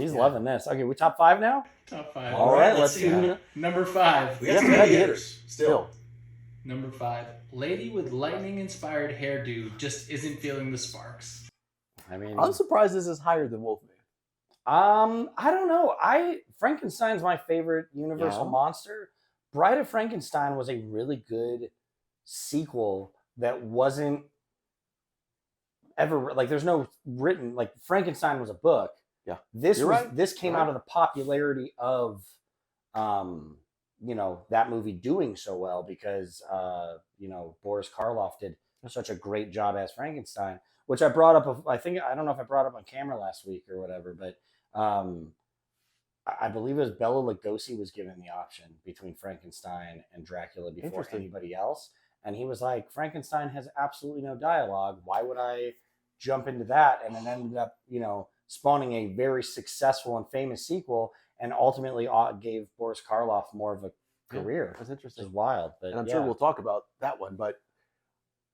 He's loving this. Okay, we top 5 now? Top 5. All right, let's see. see. Number 5. We got some heavy hitters still. Number 5. Lady with lightning-inspired hairdo just isn't feeling the sparks. I mean, I'm surprised this is higher than Wolfman. I don't know. Frankenstein's my favorite Universal monster. Bride of Frankenstein was a really good sequel that wasn't ever like. There's no written like Frankenstein was a book. Yeah, This came out of the popularity of, that movie doing so well because Boris Karloff did such a great job as Frankenstein, which I brought up. I don't know if I brought up on camera last week or whatever, but. I believe it was Bela Lugosi was given the option between Frankenstein and Dracula before anybody else. And he was like, Frankenstein has absolutely no dialogue. Why would I jump into that? And it ended up, spawning a very successful and famous sequel and ultimately gave Boris Karloff more of a career. That's interesting. It's wild. But and I'm sure we'll talk about that one. But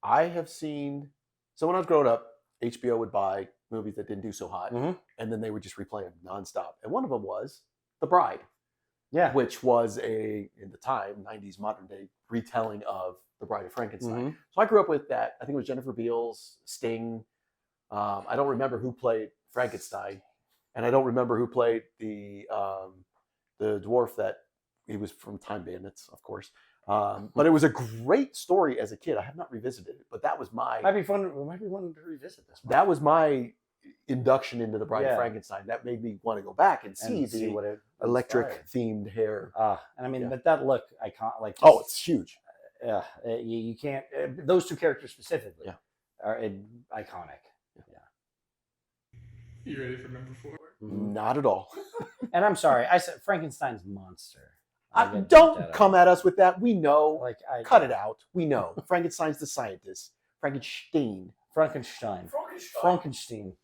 I have seen, so when I was growing up, HBO would buy movies that didn't do so hot, and then they would just replay them nonstop. And one of them was The Bride, which was in the time, 90s modern day retelling of The Bride of Frankenstein. So I grew up with that. I think it was Jennifer Beals, Sting. I don't remember who played Frankenstein, and I don't remember who played the dwarf that he was from Time Bandits, of course. But it was a great story as a kid. I have not revisited it, but that was my. Might be fun to revisit this one. That was my induction into The Bride of Frankenstein. That made me want to go back and see what it electric themed hair. And I mean, but that look iconic. It's huge. Yeah, you can't. Those two characters specifically are iconic. You ready for number 4? Not at all. And I'm sorry, I said Frankenstein's monster. Don't come at us with that. We know. Cut it out. We know. Frankenstein's the scientist. Frankenstein.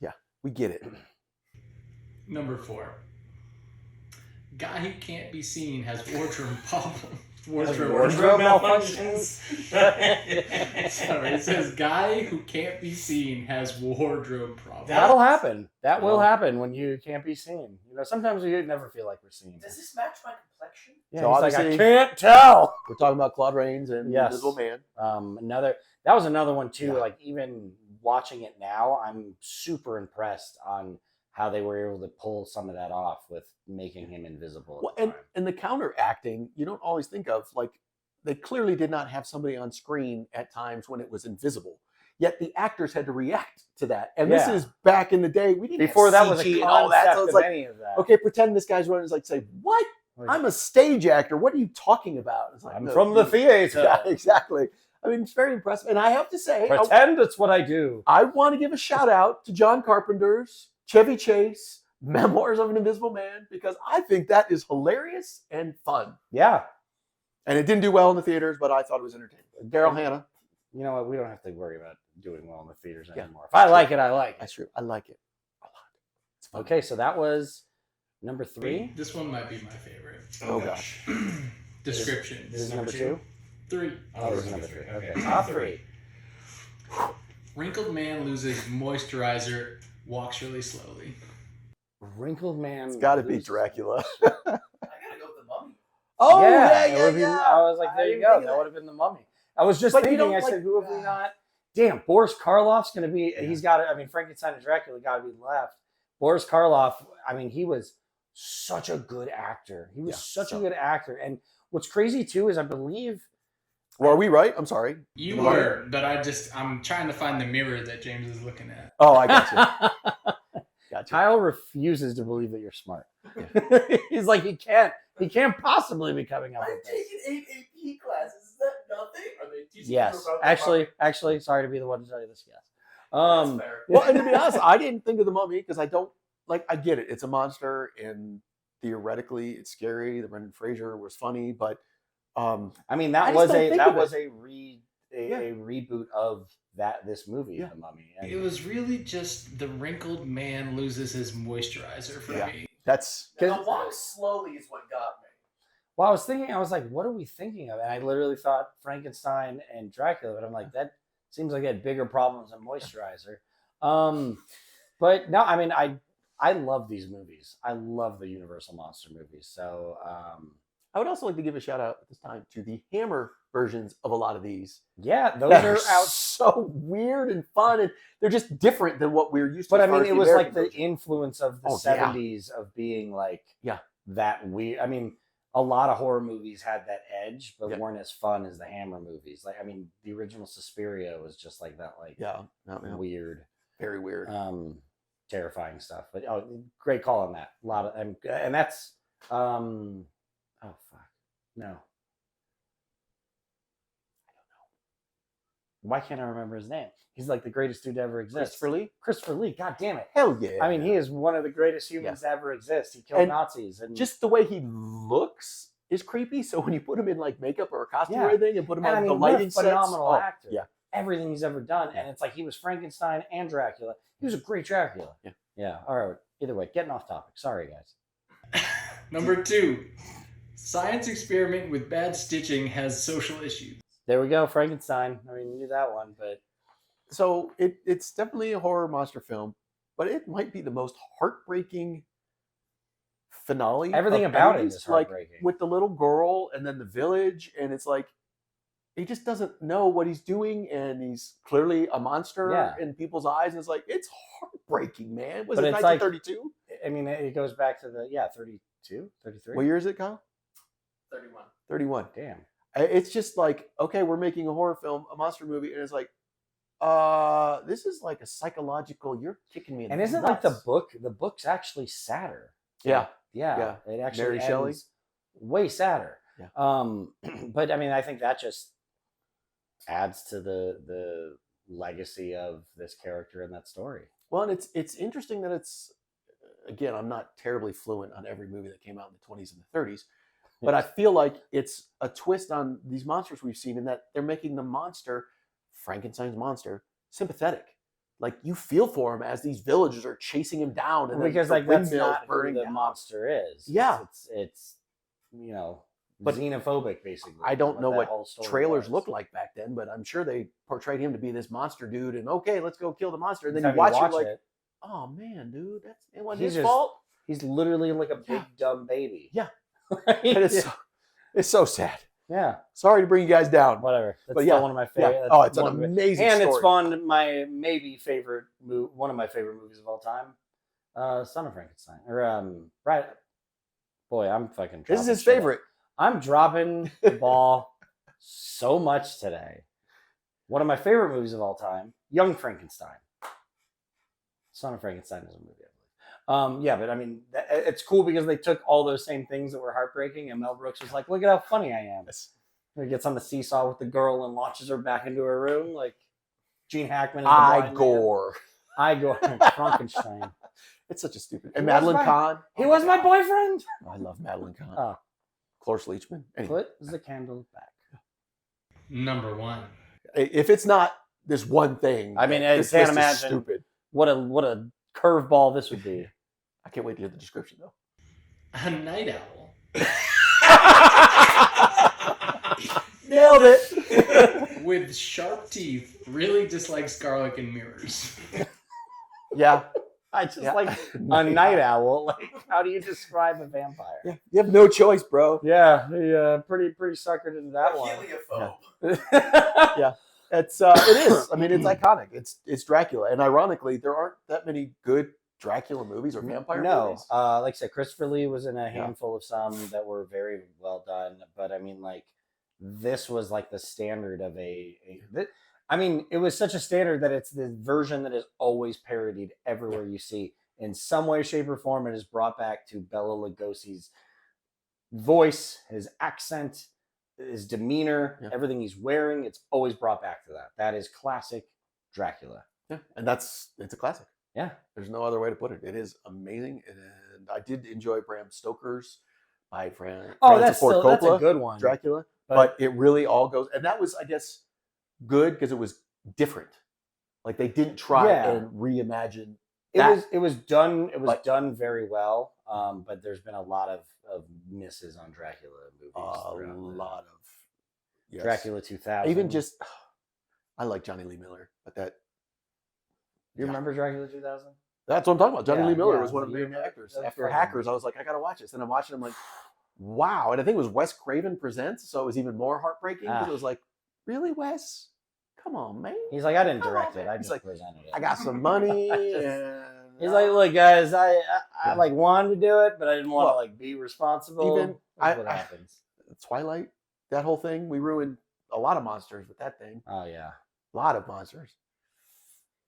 Yeah, we get it. Number 4. Guy who can't be seen has wardrobe problems. Wardrobe malfunctions. Sorry, it says guy who can't be seen has wardrobe problems. That'll happen. That will happen when you can't be seen. Sometimes we never feel like we're seen. Does this match my complexion? Yeah, so he's like, I can't tell. We're talking about Claude Rains and Invisible Man. That was another one too. Yeah. Like even watching it now, I'm super impressed on how they were able to pull some of that off with making him invisible. Well, and the counteracting, you don't always think of, like, they clearly did not have somebody on screen at times when it was invisible. Yet the actors had to react to that. And this is back in the day. We didn't before have that CG was a concept and all that. So it's like, any of that. Okay, pretend this guy's running. It's like, say, what? I'm a stage actor. What are you talking about? It's like, I'm from the theater. Yeah, exactly. I mean, it's very impressive. And I have to say, pretend it's what I do. I want to give a shout out to John Carpenter's Chevy Chase, Memoirs of an Invisible Man, because I think that is hilarious and fun. Yeah. And it didn't do well in the theaters, but I thought it was entertaining. Daryl Hannah. You know what? We don't have to worry about doing well in the theaters anymore. If I like it, I like it. That's true. I like it a lot. It's fun. Okay, so that was number 3. This one might be my favorite. Oh gosh. Description. This is number 2? 3. Oh, this is number 3. Okay. Top 3. Wrinkled man loses moisturizer, walks really slowly. Wrinkled man. It's got to be Dracula. I gotta go with the Mummy. Oh yeah. I was like, there you go. That would have been the Mummy. I was just thinking. I said, who have we not? Damn, Boris Karloff's going to be. Yeah. He's got. I mean, Frankenstein and Dracula got to be left. Boris Karloff. I mean, he was such a good actor. He was such a good actor. And what's crazy too is I believe. Well, are we right? I'm sorry. You were, but I'm trying to find the mirror that James is looking at. Oh, I got you. Gotcha. Kyle refuses to believe that you're smart. Yeah. He's like, he can't possibly be coming up with this. I'm taking 8 AP classes. Is that nothing? Are they teaching yes. you about Actually, sorry to be the one to tell you this. Yes. Well, and to be honest, I didn't think of the Mummy because I don't I get it. It's a monster, and theoretically, it's scary. The Brendan Fraser was funny, but I mean, that was a reboot of this movie, The Mummy. And it was really just the wrinkled man loses his moisturizer for me. That's the walk slowly is what got me. Well, I was like, what are we thinking of? And I literally thought Frankenstein and Dracula, but I'm like, that seems like it had bigger problems than moisturizer. But no, I mean, I love these movies. I love the Universal monster movies. So I would also like to give a shout out at this time to the Hammer versions of a lot of these. yeah, those That are out. so weird and fun, and they're just different than what we're used to. But I as far mean, as it the was American like the version. influence of the Oh, yeah. 70s of being like Yeah. that weird. I mean, a lot of horror movies had that edge, but Yeah. weren't as fun as the Hammer movies. Like, I mean, the original Suspiria was just like that, like Yeah, no, weird, very weird. terrifying stuff. But great call on that. A lot of and that's oh fuck no. Why can't I remember his name? He's like the greatest dude to ever exist. Christopher Lee? Christopher Lee. God damn it. Hell yeah! I mean, he is one of the greatest humans to ever exist. He killed And Nazis, and just the way he looks is creepy. So when you put him in like makeup or a costume or Yeah. anything, and put him and on I mean, the what lighting a phenomenal sets, actor. yeah, Everything he's ever done, and it's like he was Frankenstein and Dracula. He was a great Dracula. Yeah. Yeah. All right. Either way, getting off topic. Sorry, guys. Number 2. Science experiment with bad stitching has social issues. There we go. Frankenstein. I mean, you knew that one, but so it's definitely a horror monster film, but it might be the most heartbreaking finale. everything of about it movies, is heartbreaking. Like with the little girl and then the village, and it's like he just doesn't know what he's doing, and he's clearly a monster Yeah. in people's eyes, and it's like it's heartbreaking, man. Was But it it's like- 1932? I mean, it goes back to the 32, 33. What year is it, Kyle? 31. 31. Damn. It's just like, okay, we're making a horror film, a monster movie, and it's like, this is like a psychological. You're kicking me in And the isn't like the nuts. book? The book's actually sadder. Yeah. Yeah. It actually Mary Shelley? ends way sadder. Yeah. But I mean, I think that just adds to the legacy of this character and that story. Well, and it's interesting that it's, again, I'm not terribly fluent on every movie that came out in the 20s and the 30s, but I feel like it's a twist on these monsters we've seen in that they're making the monster, Frankenstein's monster, sympathetic. Like you feel for him as these villagers are chasing him down, and then Because the like that's windmill's not who burning the down. monster is. Yeah. It's But xenophobic basically. I don't know that what whole story trailers was. looked like back then, but I'm sure they portrayed him to be this monster dude. And okay, let's go kill the monster. And then Time you watch him watch like, it, oh man, dude, it wasn't He's his just- fault. he's literally like a big Yeah. dumb baby. Yeah. Right? And it's so sad. yeah. Sorry to bring you guys down. Whatever. That's But still yeah, one of my Yeah. favorite. Oh, it's an one of my- amazing and story. it's fun. My maybe favorite one of my favorite movies of all time, Son of Frankenstein. Or right. Boy, I'm fucking. This is dropping his shit. favorite. I'm dropping the ball so much today. One of my favorite movies of all time, Young Frankenstein. Son of Frankenstein is a movie, I believe. Yeah, but I mean, it's cool because they took all those same things that were heartbreaking, and Mel Brooks was like, "Look at how funny I am." He gets on the seesaw with the girl and launches her back into her room, like Gene Hackman. Is the blind man. Igor. Igor Frankenstein. It's such a stupid. He And was Madeline my- Kahn. He was my boyfriend. I love Madeline Kahn. Oh. Cloris Leachman. Anyway, Put the candle back. Number 1. if it's not this one thing, I mean, I this can't list is imagine. stupid. What a curveball this would be. I can't wait to hear the description though. A night owl. Nailed it. With sharp teeth, really dislikes garlic and mirrors. Yeah. I just Yeah. like a night owl. Like, how do you describe a vampire? Yeah. You have no choice, bro. Yeah, he pretty suckered into that one. Heliophobe. It's it is. I mean, it's iconic. It's Dracula, and ironically, there aren't that many good Dracula movies or vampire No, movies. like I said, Christopher Lee was in a Yeah. handful of some that were very well done. But I mean, like, this was like the standard of I mean, it was such a standard that it's the version that is always parodied everywhere you see. In some way, shape, or form, it is brought back to Bela Lugosi's voice, his accent, his demeanor, Yeah. everything he's wearing. It's always brought back to that. That is classic Dracula. Yeah, and it's a classic. Yeah. There's no other way to put it. It is amazing, and I did enjoy Bram Stoker's by Francis Ford that's a Coppola, good one. Dracula. But it really all goes, and that was, I guess, good because it was different. Like they didn't try Yeah. and reimagine. It was done But- done very well. But there's been a lot of misses on Dracula movies. A throughout the- lot of yes. Dracula 2000. Even just, I like Johnny Lee Miller, but that you remember Dracula 2000? That's what I'm talking about. Johnny Yeah, Lee Miller yeah, was one of the you're main right. actors. That's After right. Hackers, I was like, I gotta watch this, and I'm watching. I'm like, wow. And I think it was Wes Craven Presents, so it was even more heartbreaking because Ah. it was like, really, Wes? Come on, man. He's like, I didn't Come direct on, it. man. I He's just like, presented it. I got some money. and He's like, look, guys, I Yeah. like wanted to do it, but I didn't want to Well, like be responsible. even- That's I- what I- happens. Twilight, that whole thing, we ruined a lot of monsters with that thing. Oh yeah. A lot of monsters.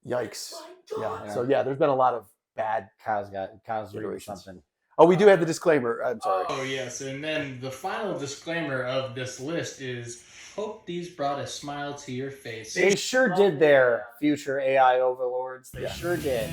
Yikes. Yeah. Yeah. So yeah, there's been a lot of bad. Kyle's reading Iterations. something. Oh, we do have the disclaimer. I'm sorry. Oh, yes. And then the final disclaimer of this list is hope these brought a smile to your face. They sure did there, future AI overlords. They Yeah. sure did.